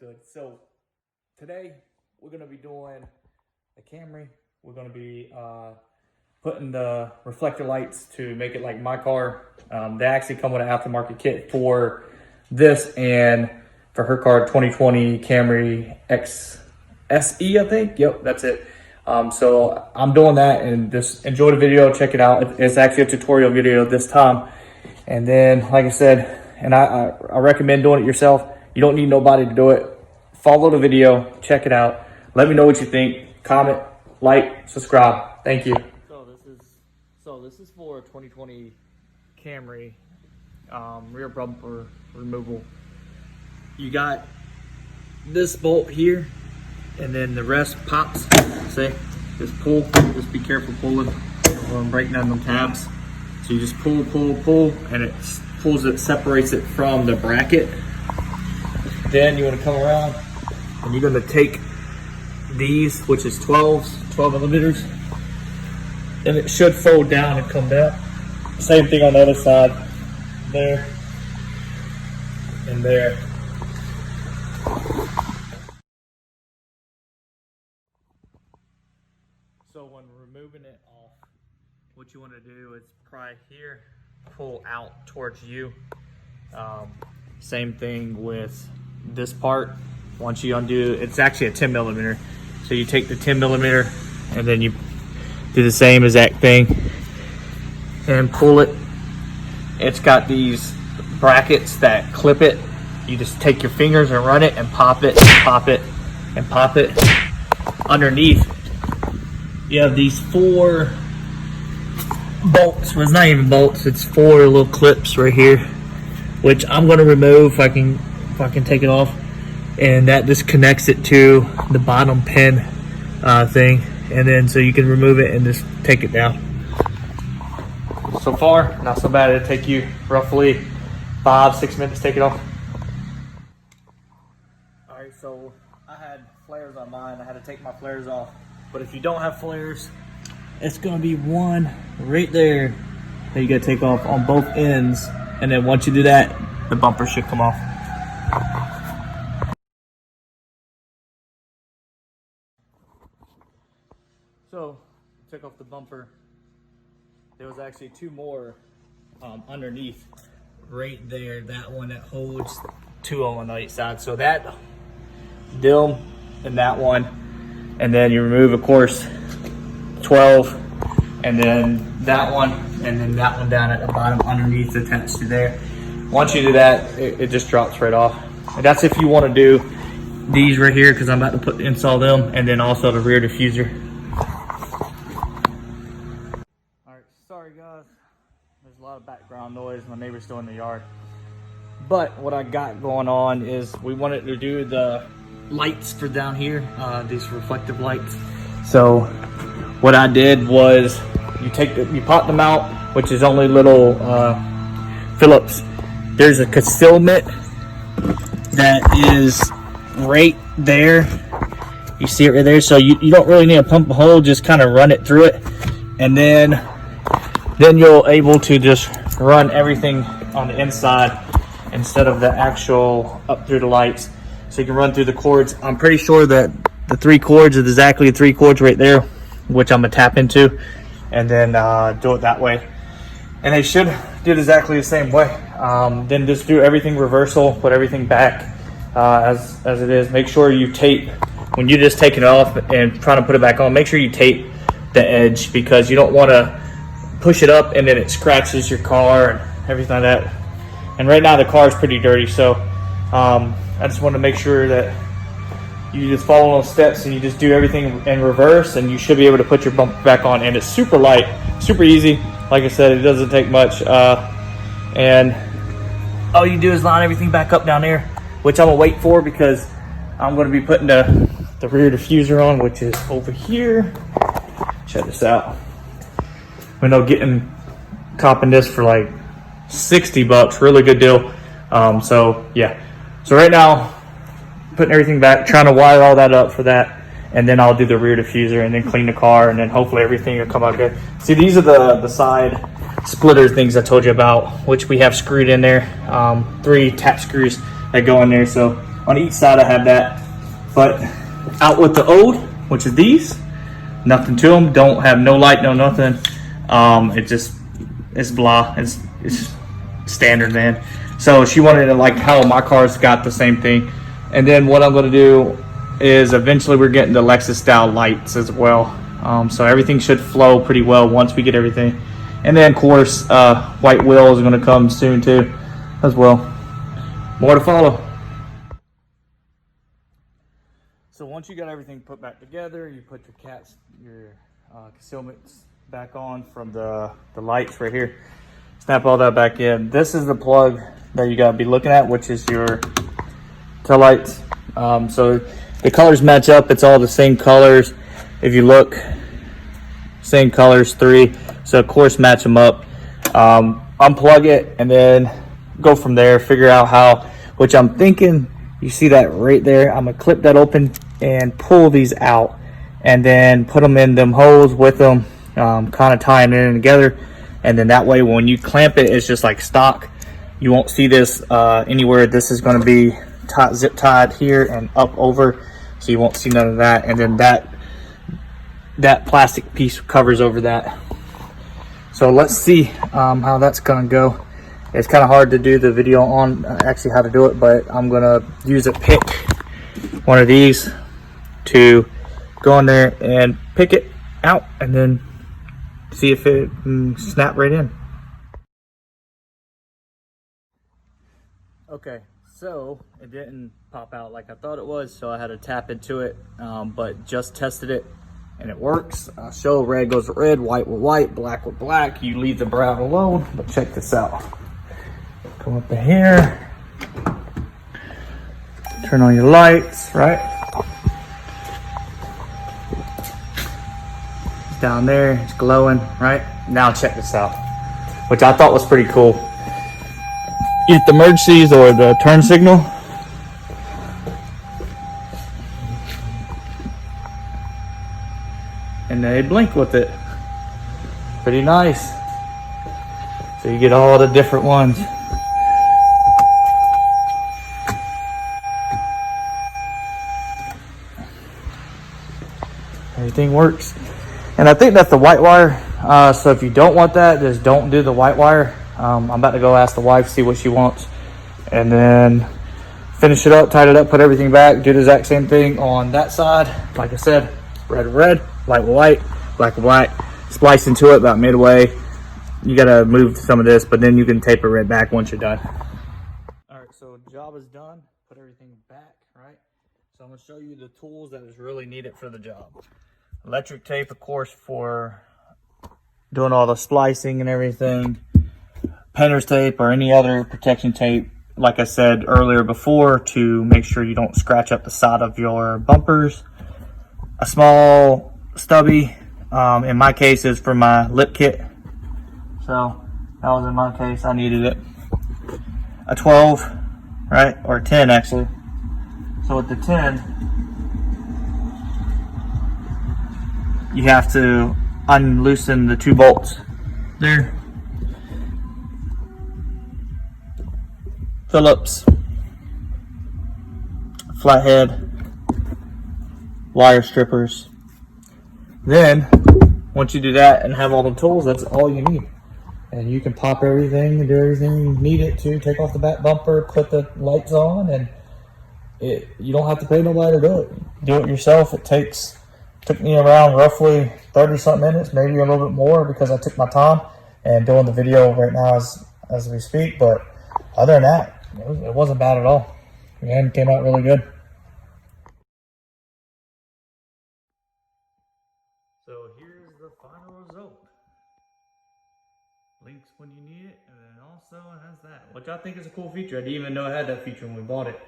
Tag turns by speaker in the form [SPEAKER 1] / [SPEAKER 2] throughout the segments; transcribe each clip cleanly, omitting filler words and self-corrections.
[SPEAKER 1] good? So today we're gonna be doing a Camry. We're gonna be putting the reflector lights to make it like my car. They actually come with an aftermarket kit for this and for her car, 2020 Camry XSE, I think. Yep, that's it. So I'm doing that, and just enjoy the video, check it out. It's actually a tutorial video this time. And then, like I said, and I recommend doing it yourself. You don't need nobody to do it. Follow the video, check it out. Let me know what you think. Comment, like, subscribe. Thank you. So this is for a 2020 Camry rear bumper removal. You got this bolt here, and then the rest pops. See, just pull. Just be careful pulling. I'm breaking down them tabs. So you just pull, and it pulls it, separates it from the bracket. Then you want to come around, and you're going to take these, which is 12 millimeters, and it should fold down and come down. Same thing on the other side, there and there. So when removing it off, what you want to do is pry here, pull out towards you. Same thing with this part. Once you undo, it's actually a 10 millimeter. So you take the 10 millimeter and then you do the same exact thing and pull it. It's got these brackets that clip it. You just take your fingers and run it and pop it, pop it, and pop it. Underneath, you have these 4 bolts. Well, it's not even bolts, it's 4 little clips right here, which I'm going to remove if I can take it off. And that just connects it to the bottom pin thing, and then so you can remove it and just take it down. So far, not so bad. It'll take you roughly 5-6 minutes to take it off. All right, so I had flares on mine. I had to take my flares off. But if you don't have flares, it's gonna be one right there that you gotta take off on both ends. And then once you do that, the bumper should come off. So, took off the bumper. There was actually 2 more underneath, right there. That one that holds 2 on the right side. So that deal and that one, and then you remove, of course, 12, and then that one, and then that one down at the bottom underneath attached to there. Once you do that, it just drops right off. And that's if you want to do these right here, because I'm about to install them, and then also the rear diffuser. Sorry guys, there's a lot of background noise. My neighbor's still in the yard. But what I got going on is we wanted to do the lights for down here, these reflective lights. So what I did was you pop them out, which is only little Phillips. There's a concealment that is right there. You see it right there. So you don't really need to pump a hole, just kind of run it through it, and then you're able to just run everything on the inside instead of the actual up through the lights. So you can run through the cords. I'm pretty sure that the 3 cords is exactly 3 cords right there, which I'm gonna tap into, and then do it that way. And they should do it exactly the same way. Then just do everything reversal, put everything back as it is. Make sure you tape, when you just take it off and trying to put it back on, make sure you tape the edge, because you don't wanna push it up and then it scratches your car and everything like that. And right now the car is pretty dirty, so I just want to make sure that you just follow those steps and you just do everything in reverse, and you should be able to put your bumper back on. And it's super light, super easy. Like I said, it doesn't take much, and all you do is line everything back up down there, which I'm gonna wait for, because I'm going to be putting the rear diffuser on, which is over here. Check this out. We know copping this for like 60 bucks, really good deal. So yeah, so right now putting everything back, trying to wire all that up for that, and then I'll do the rear diffuser and then clean the car, and then hopefully everything will come out good. See, these are the side splitter things I told you about, which we have screwed in there. 3 tap screws that go in there, so On each side I have that. But out with the old, which is these, nothing to them, don't have no light, no nothing. It's blah, it's standard, man. So she wanted it like how my car's got the same thing. And then what I'm gonna do is eventually we're getting the Lexus style lights as well. So everything should flow pretty well once we get everything. And then of course, white wheel is gonna come soon too, as well. More to follow. So once you got everything put back together, you put your concealments back on from the lights right here. Snap all that back in. This is the plug that you gotta be looking at, which is your tail lights. So the colors match up. It's all the same colors. If you look, same colors, 3. So of course match them up. Unplug it and then go from there. Figure out how, which I'm thinking, you see that right there? I'm gonna clip that open and pull these out and then put them in them holes with them, kind of tie them in together. And then that way when you clamp it, it's just like stock. You won't see this anywhere. This is gonna be zip tied here and up over, so you won't see none of that. And then that plastic piece covers over that. So let's see how that's gonna go. It's kind of hard to do the video on actually how to do it, but I'm gonna use a pick, one of these, to go in there and pick it out and then see if it can snap right in. Okay, so it didn't pop out like I thought it was, so I had to tap into it, but just tested it and it works. I'll show red goes with red, white with white, black with black. You leave the brown alone, but check this out. Come up to here, turn on your lights, right? It's down there, it's glowing, right? Now check this out, which I thought was pretty cool. You hit the emergencies or the turn signal. And they blink with it. Pretty nice. So you get all the different ones. Everything works. And I think that's the white wire. So if you don't want that, just don't do the white wire. I'm about to go ask the wife, see what she wants, and then finish it up, tighten it up, put everything back, do the exact same thing on that side. Like I said, red with red, white with white, black with black, splice into it about midway. You gotta move some of this, but then you can tape it right back once you're done. All right, so job is done, put everything back, right? So I'm gonna show you the tools that is really needed for the job. Electric tape, of course, for doing all the splicing and everything. Painter's tape or any other protection tape, like I said earlier before, to make sure you don't scratch up the side of your bumpers. A small stubby, in my case, is for my lip kit. So that was in my case, I needed it. A 12, right, or a 10 actually. So with the 10, you have to unloosen the 2 bolts there. Phillips, flathead, wire strippers. Then, once you do that and have all the tools, that's all you need. And you can pop everything and do everything you need it to. Take off the back bumper, put the lights on, and you don't have to pay nobody to do it. Do it yourself. Took me around roughly 30-something minutes, maybe a little bit more, because I took my time and doing the video right now as we speak. But other than that, it wasn't bad at all. And it came out really good. So here's the final result. Links when you need it, and then also it has that, which I think is a cool feature. I didn't even know it had that feature when we bought it.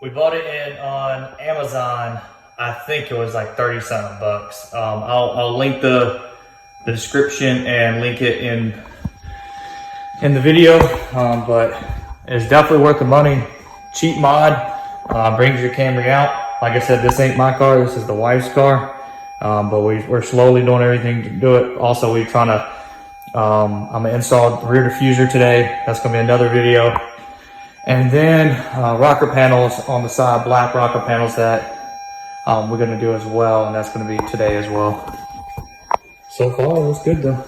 [SPEAKER 1] We bought it on Amazon. I think it was like 30-something bucks. I'll link the description and link it in the video, but it's definitely worth the money. Cheap mod, brings your Camry out. Like I said, this ain't my car, this is the wife's car, but we're slowly doing everything to do it. Also, we're trying to, I'm gonna install the rear diffuser today. That's gonna be another video. And then rocker panels on the side, black rocker panels that we're gonna do as well, and that's gonna be today as well. So far, it looks good though.